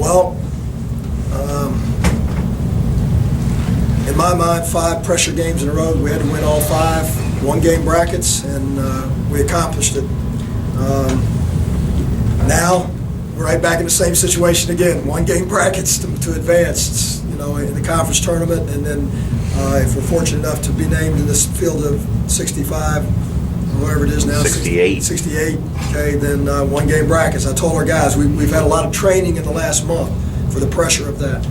Well, in my mind, 5 pressure games in a row. We had to win all 5, one-game brackets, and we accomplished it. Now, we're right back in the same situation again. One-game brackets to advance. It's, in the conference tournament, and then if we're fortunate enough to be named in this field of 65, or whatever it is now, 68. 68. Okay, then one-game brackets. I told our guys we've had a lot of training in the last month for the pressure of that,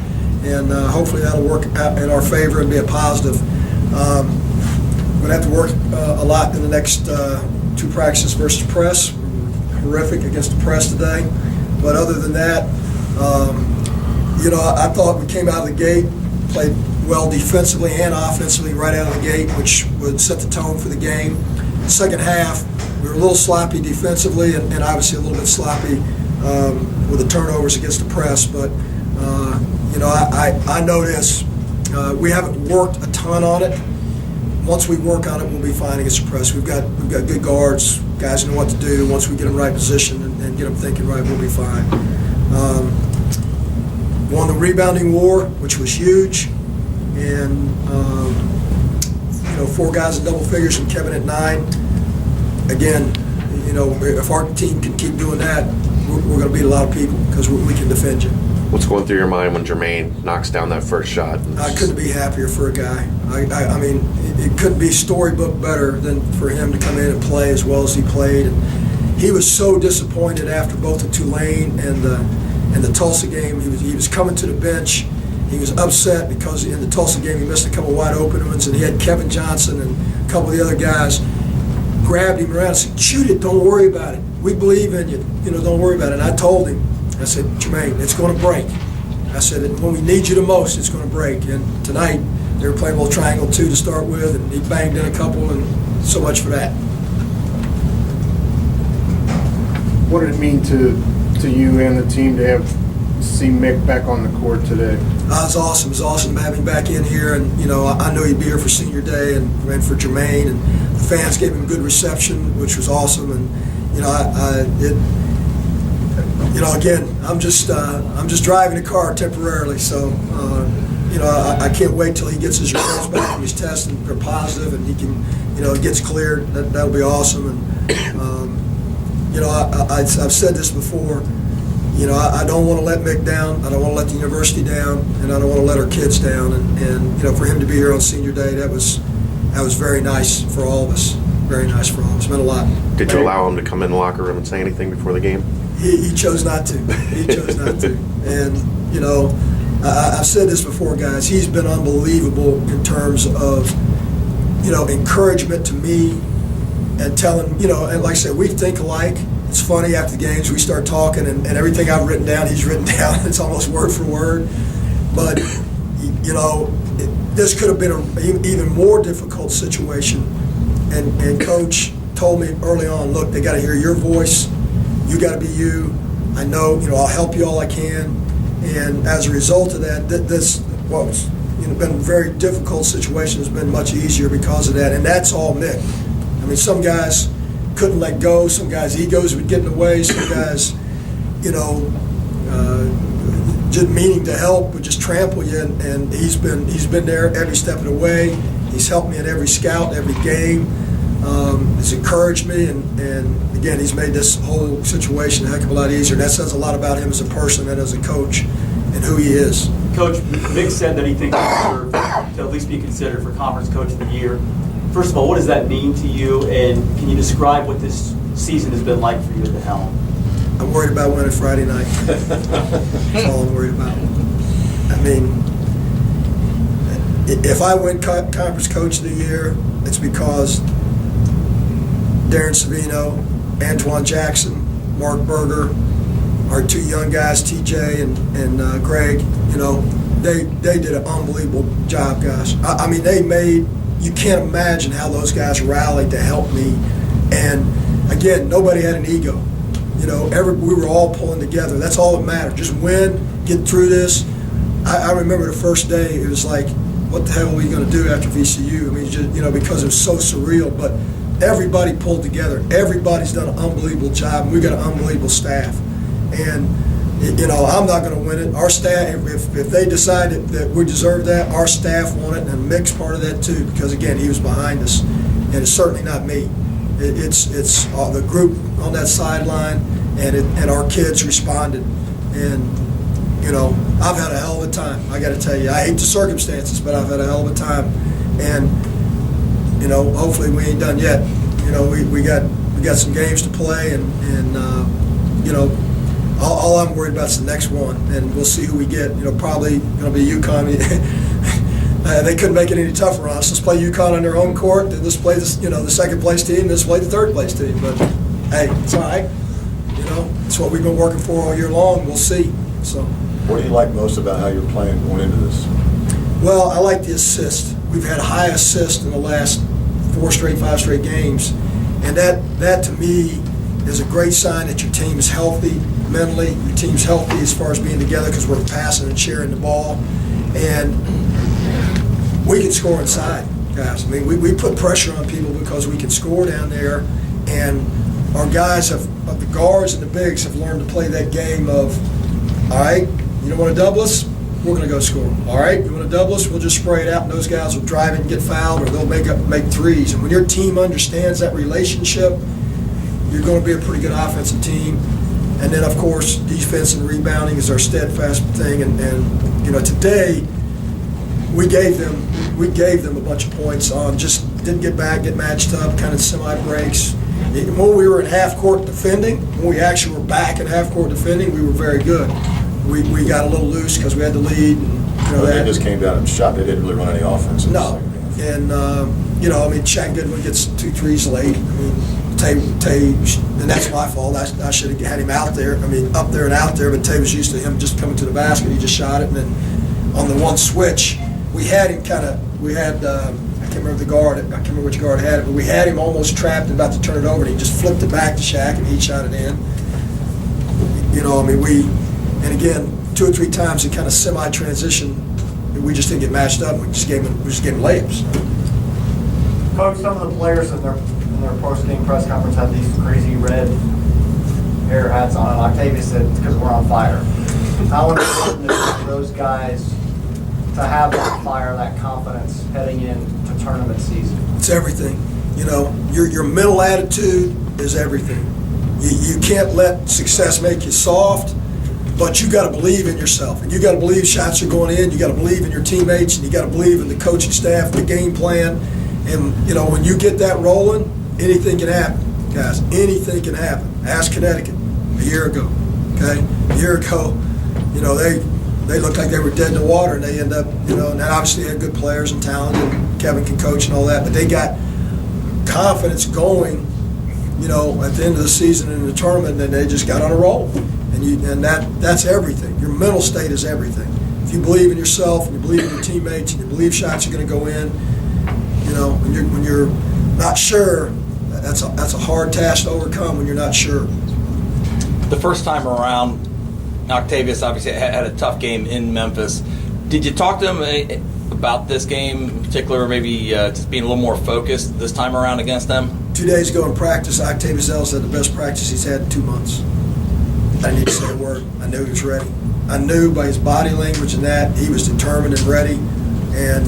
and hopefully that'll work out in our favor and be a positive. We're going to have to work a lot in the next 2 practices versus press. Horrific against the press today, but other than that, I thought we came out of the gate, played well defensively and offensively right out of the gate, which would set the tone for the game. Second half, we were a little sloppy defensively and obviously a little bit sloppy with the turnovers against the press. But I know this. We haven't worked a ton on it. Once we work on it, we'll be fine against the press. We've got good guards, guys who know what to do. Once we get them in the right position and get them thinking right, we'll be fine. Won the rebounding war, which was huge, and 4 guys in double figures and Kevin at 9. Again, if our team can keep doing that, we're going to beat a lot of people because we can defend you. What's going through your mind when Jermaine knocks down that first shot? I couldn't be happier for a guy. I mean, it couldn't be storybook better than for him to come in and play as well as he played. And he was so disappointed after both the Tulane and the Tulsa game. He was coming to the bench. He was upset because in the Tulsa game he missed a couple wide open ones, and he had Kevin Johnson and a couple of the other guys grabbed him around and said, "Shoot it, don't worry about it. We believe in you. Don't worry about it." And I told him, I said, "Jermaine, it's going to break." I said, "When we need you the most, it's going to break." And tonight they were playing a little triangle 2 to start with, and he banged in a couple, and so much for that. What did it mean to you and the team to see Mick back on the court today? It's awesome. It was awesome to have him back in here, and I knew he'd be here for senior day and for Jermaine, and the fans gave him good reception, which was awesome. And again, I'm just driving the car temporarily, so I can't wait till he gets his results back from his tests and they're positive, and he can it gets cleared. That'll be awesome. And I've said this before. I don't want to let Mick down. I don't want to let the university down, and I don't want to let our kids down. And for him to be here on senior day, that was very nice for all of us. Very nice for all of us. It meant a lot. Did you allow him to come in the locker room and say anything before the game? He chose not to. He chose not to. And I've said this before, guys. He's been unbelievable in terms of encouragement to me and telling and like I said, we think alike. It's funny, after the games we start talking, and everything I've written down, he's written down. It's almost word for word. But, this could have been an even more difficult situation. And Coach told me early on, look, they got to hear your voice. You got to be you. I know, I'll help you all I can. And as a result of that, this what was been a very difficult situation has been much easier because of that. And that's all Mick. I mean, some guys couldn't let go. Some guys' egos would get in the way. Some guys, just meaning to help would just trample you. And he's been there every step of the way. He's helped me in every scout, every game. He's encouraged me, and again, he's made this whole situation a heck of a lot easier. And that says a lot about him as a person and as a coach and who he is. Coach, Mick said that he thinks he deserves to at least be considered for Conference Coach of the Year. First of all, what does that mean to you, and can you describe what this season has been like for you at the helm? I'm worried about winning Friday night. That's all I'm worried about. I mean, if I win Conference Coach of the Year, it's because Darren Savino, Antoine Jackson, Mark Berger, our 2 young guys, TJ and Greg, they did an unbelievable job, guys. I mean, they made, you can't imagine how those guys rallied to help me. And again, nobody had an ego. We were all pulling together. That's all that mattered. Just win, get through this. I remember the first day, it was like, what the hell are we going to do after VCU? I mean, just, because it was so surreal. But everybody pulled together. Everybody's done an unbelievable job. And we've got an unbelievable staff. And You know, I'm not going to win it. Our staff, if they decide that we deserve that, our staff want it, and Mick's part of that too, because again, he was behind us, and it's certainly not me. It's the group on that sideline, and our kids responded, and you know, I've had a hell of a time. I got to tell you, I hate the circumstances, but I've had a hell of a time, and you know, hopefully we ain't done yet. You know, we got some games to play, and you know. All I'm worried about is the next one, and we'll see who we get. You know, probably going to be UConn. They couldn't make it any tougher on us. Let's play UConn on their own court. Then let's play this, the second place team. Let's play the third place team. But hey, it's all right. You know, it's what we've been working for all year long. We'll see. So. What do you like most about how you're playing going into this? Well, I like the assist. We've had high assist in the last 5 straight games, and that to me is a great sign that your team is healthy. Mentally, your team's healthy as far as being together because we're passing and sharing the ball, and we can score inside, guys. I mean, we put pressure on people because we can score down there, and our guys the guards and the bigs have learned to play that game of, all right, you don't want to double us, we're going to go score. All right, you want to double us, we'll just spray it out, and those guys will drive it and get fouled, or they'll make threes. And when your team understands that relationship, you're going to be a pretty good offensive team. And then, of course, defense and rebounding is our steadfast thing. And today we gave them a bunch of points on just didn't get matched up, kind of semi-breaks. When we were in half-court defending, when we actually were back in half-court defending, we were very good. We got a little loose because we had the lead. And, They just came down and shot. They didn't really run any offense. No. And, Shaq Goodwin gets 2 threes late. I mean, Tay, and that's my fault. I should have had him out there. I mean, up there and out there, but Tay was used to him just coming to the basket. He just shot it, and then on the one switch, we had him I can't remember the guard. I can't remember which guard had it, but we had him almost trapped and about to turn it over, and he just flipped it back to Shaq, and he shot it in. And again, 2 or 3 times in kind of semi-transition, we just didn't get matched up. We just gave him layups. Coach, some of the players in their post-game press conference had these crazy red hair hats on, and Octavius said it's because we're on fire. How important is it for those guys to have that fire, that confidence heading into tournament season? It's everything. Your mental attitude is everything. You can't let success make you soft, but you got to believe in yourself, and you got to believe shots are going in. You got to believe in your teammates, and you got to believe in the coaching staff, the game plan. And when you get that rolling, anything can happen, guys. Anything can happen. Ask Connecticut a year ago. Okay, a year ago, they looked like they were dead in the water, and they end up, and obviously they had good players and talent, and Kevin can coach and all that, but they got confidence going, at the end of the season in the tournament, and they just got on a roll. And that's everything. Your mental state is everything. If you believe in yourself, and you believe in your teammates, and you believe shots are going to go in, when you're not sure, that's a hard task to overcome when you're not sure. The first time around, Octavius obviously had a tough game in Memphis. Did you talk to him about this game in particular, maybe just being a little more focused this time around against them? 2 days ago in practice, Octavius Ellis had the best practice he's had in 2 months. I didn't need to say a word. I knew he was ready. I knew by his body language and that he was determined and ready. And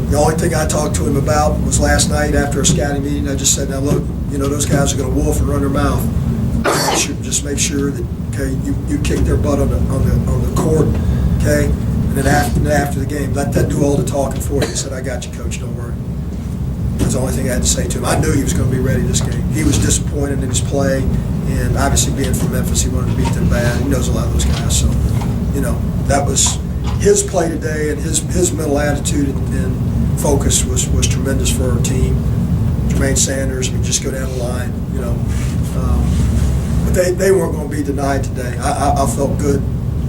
the only thing I talked to him about was last night after a scouting meeting. I just said, now look, those guys are going to wolf and run their mouth. Just make sure that you kick their butt on the court, okay? And then after the game, let that do all the talking for you. He said, I got you, Coach, don't worry. That's the only thing I had to say to him. I knew he was going to be ready this game. He was disappointed in his play, and obviously being from Memphis, he wanted to beat them bad. He knows a lot of those guys, so that was his play today, and his mental attitude and focus was tremendous for our team. Jermaine Sanders, just go down the line, but they weren't going to be denied today. I felt good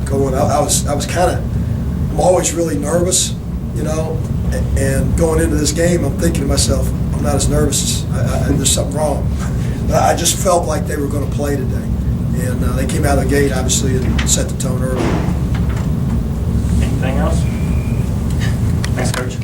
going. I was I'm always really nervous, and going into this game, I'm thinking to myself, I'm not as nervous. There's something wrong. But I just felt like they were going to play today, and they came out of the gate obviously and set the tone early. Anything else? Thanks, Coach.